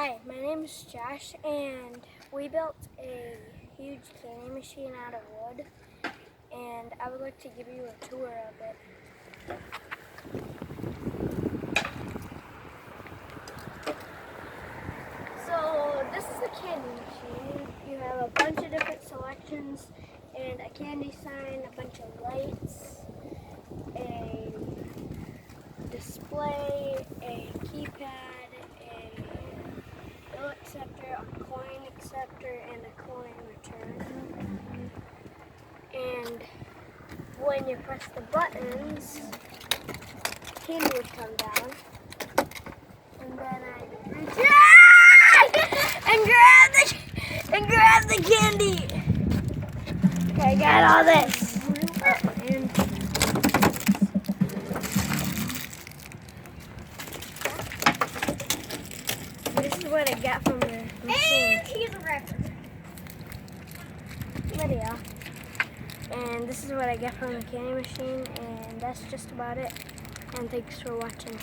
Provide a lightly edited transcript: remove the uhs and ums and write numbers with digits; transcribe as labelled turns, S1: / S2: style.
S1: Hi, my name is Josh, and we built a huge candy machine out of wood, and I would like to give you a tour of it. So this is the candy machine. You have a bunch of different selections and a candy sign, a bunch of lights, a display, a keypad, a bill acceptor, a coin acceptor, and a coin return. And when you press the buttons, candy would come down. And then I reach and grab the candy. Okay, I got all this. And this is what I got from the machine.
S2: And he's a rapper.
S1: Lydia. And this is what I get from the candy machine, and that's just about it. And thanks for watching.